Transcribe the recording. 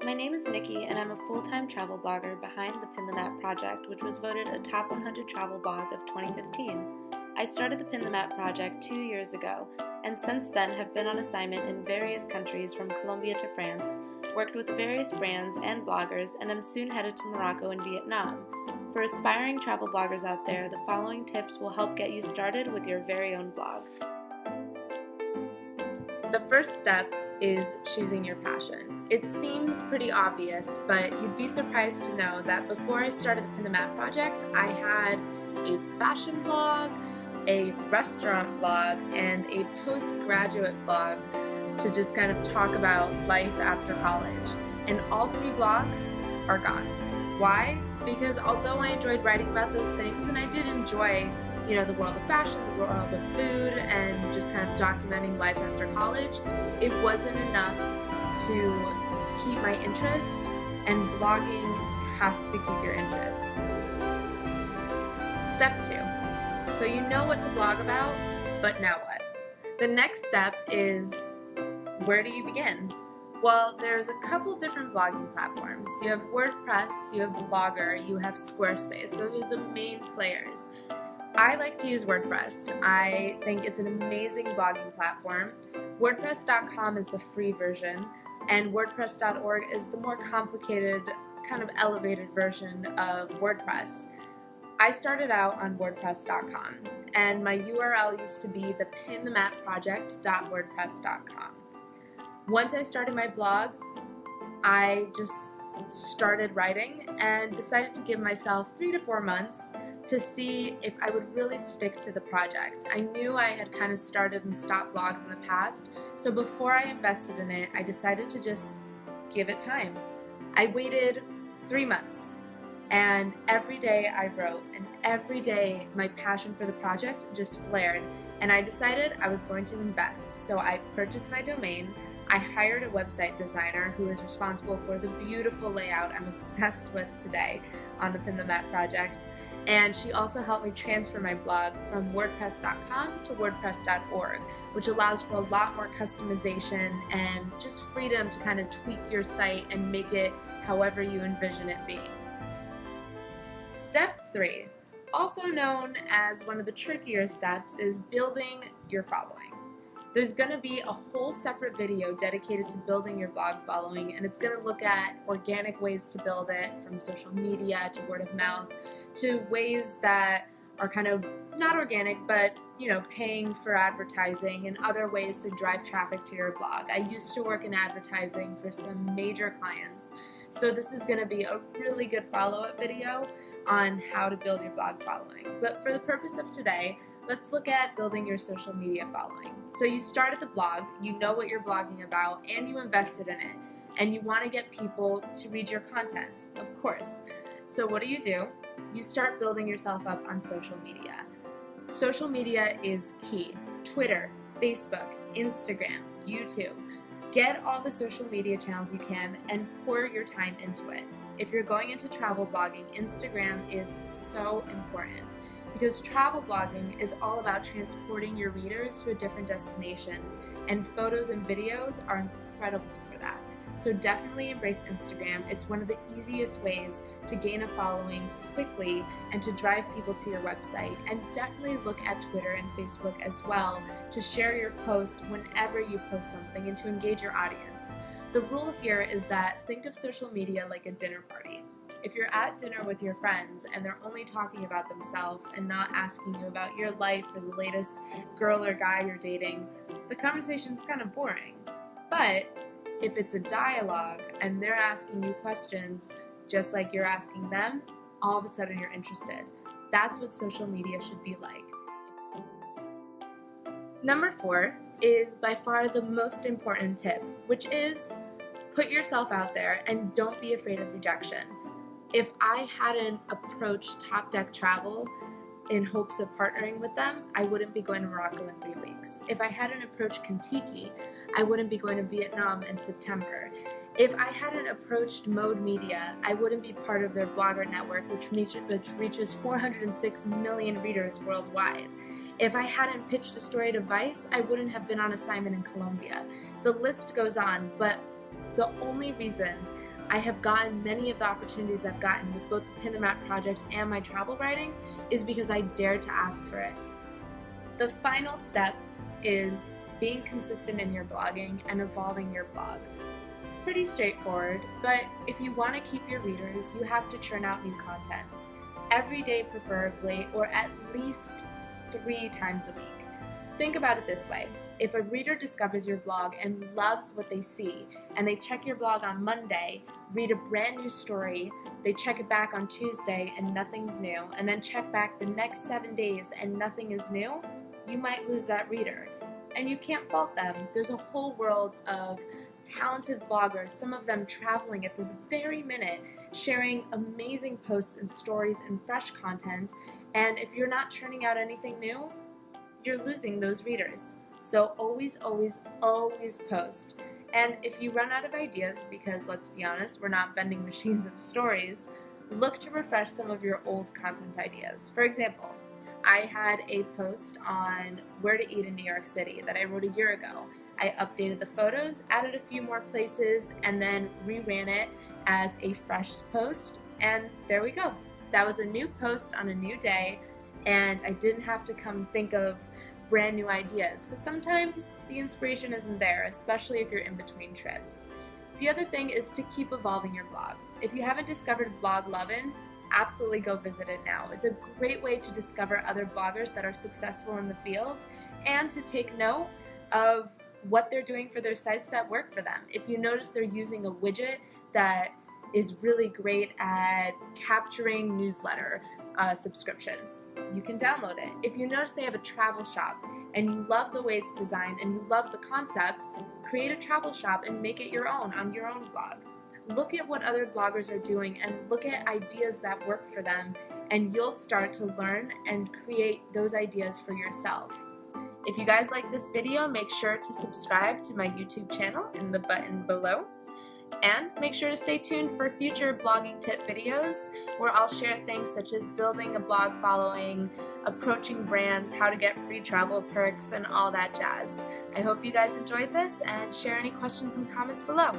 My name is Nikki, and I'm a full-time travel blogger behind the Pin the Map project, which was voted a top 100 travel blog of 2015. I started the Pin the Map project 2 years ago, and since then have been on assignment in various countries from Colombia to France, worked with various brands and bloggers, and am soon headed to Morocco and Vietnam. For aspiring travel bloggers out there, the following tips will help get you started with your very own blog. The first step is choosing your passion. It seems pretty obvious, but you'd be surprised to know that before I started the Pin the Map project, I had a fashion blog, a restaurant blog, and a postgraduate blog to just kind of talk about life after college. And all three blogs are gone. Why? Because although I enjoyed writing about those things, and I did enjoy the world of fashion, the world of food, and just kind of documenting life after college, it wasn't enough to keep my interest, and blogging has to keep your interest. Step 2. So you know what to blog about, but now what? The next step is, where do you begin? Well, there's a couple different blogging platforms. You have WordPress, you have Blogger, you have Squarespace. Those are the main players. I like to use WordPress. I think it's an amazing blogging platform. WordPress.com is the free version, and WordPress.org is the more complicated, kind of elevated version of WordPress. I started out on WordPress.com, and my URL used to be the pinthemapproject.wordpress.com. Once I started my blog, I just started writing and decided to give myself 3 to 4 months to see if I would really stick to the project. I knew I had kind of started and stopped blogs in the past, so before I invested in it, I decided to just give it time. I waited 3 months, and every day I wrote, and every day my passion for the project just flared, and I decided I was going to invest. So I purchased my domain. I hired a website designer who is responsible for the beautiful layout I'm obsessed with today on the Pin the Map project. And she also helped me transfer my blog from WordPress.com to WordPress.org, which allows for a lot more customization and just freedom to kind of tweak your site and make it however you envision it being. Step 3, also known as one of the trickier steps, is building your following. There's going to be a whole separate video dedicated to building your blog following, and it's going to look at organic ways to build it, from social media to word of mouth, to ways that are kind of not organic, but paying for advertising and other ways to drive traffic to your blog. I used to work in advertising for some major clients, so this is going to be a really good follow-up video on how to build your blog following. But for the purpose of today, let's look at building your social media following. So you started the blog, you know what you're blogging about, and you invested in it, and you want to get people to read your content, of course. So what do? You start building yourself up on social media. Social media is key. Twitter, Facebook, Instagram, YouTube. Get all the social media channels you can and pour your time into it. If you're going into travel blogging, Instagram is so important, because travel blogging is all about transporting your readers to a different destination, and photos and videos are incredible for that. So definitely embrace Instagram. It's one of the easiest ways to gain a following quickly and to drive people to your website. And definitely look at Twitter and Facebook as well to share your posts whenever you post something and to engage your audience. The rule here is that think of social media like a dinner party. If you're at dinner with your friends and they're only talking about themselves and not asking you about your life or the latest girl or guy you're dating, the conversation's kind of boring. But if it's a dialogue and they're asking you questions just like you're asking them, all of a sudden you're interested. That's what social media should be like. Number 4 is by far the most important tip, which is put yourself out there and don't be afraid of rejection. If I hadn't approached Top Deck Travel in hopes of partnering with them, I wouldn't be going to Morocco in 3 weeks. If I hadn't approached Contiki, I wouldn't be going to Vietnam in September. If I hadn't approached Mode Media, I wouldn't be part of their blogger network, which reaches 406 million readers worldwide. If I hadn't pitched a story to Vice, I wouldn't have been on assignment in Colombia. The list goes on, but the only reason I have gotten many of the opportunities I've gotten with both the Pin the Map project and my travel writing is because I dared to ask for it. The final step is being consistent in your blogging and evolving your blog. Pretty straightforward, but if you want to keep your readers, you have to churn out new content. Every day preferably, or at least 3 times a week. Think about it this way. If a reader discovers your blog and loves what they see, and they check your blog on Monday, read a brand new story, they check it back on Tuesday and nothing's new, and then check back the next 7 days and nothing is new, you might lose that reader. And you can't fault them. There's a whole world of talented bloggers, some of them traveling at this very minute, sharing amazing posts and stories and fresh content, and if you're not churning out anything new, you're losing those readers. So always, always, always post. And if you run out of ideas, because let's be honest, we're not vending machines of stories, look to refresh some of your old content ideas. For example, I had a post on where to eat in New York City that I wrote a year ago. I updated the photos, added a few more places, and then reran it as a fresh post, and there we go. That was a new post on a new day, and I didn't have to come think of brand new ideas, because sometimes the inspiration isn't there, especially if you're in between trips. The other thing is to keep evolving your blog. If you haven't discovered Blog Lovin', absolutely go visit it now. It's a great way to discover other bloggers that are successful in the field and to take note of what they're doing for their sites that work for them. If you notice they're using a widget that is really great at capturing newsletter subscriptions, you can download it. If you notice they have a travel shop and you love the way it's designed and you love the concept, create a travel shop and make it your own on your own blog. Look at what other bloggers are doing and look at ideas that work for them, and you'll start to learn and create those ideas for yourself. If you guys like this video, make sure to subscribe to my YouTube channel in the button below. And make sure to stay tuned for future blogging tip videos where I'll share things such as building a blog following, approaching brands, how to get free travel perks, and all that jazz. I hope you guys enjoyed this and share any questions and comments below.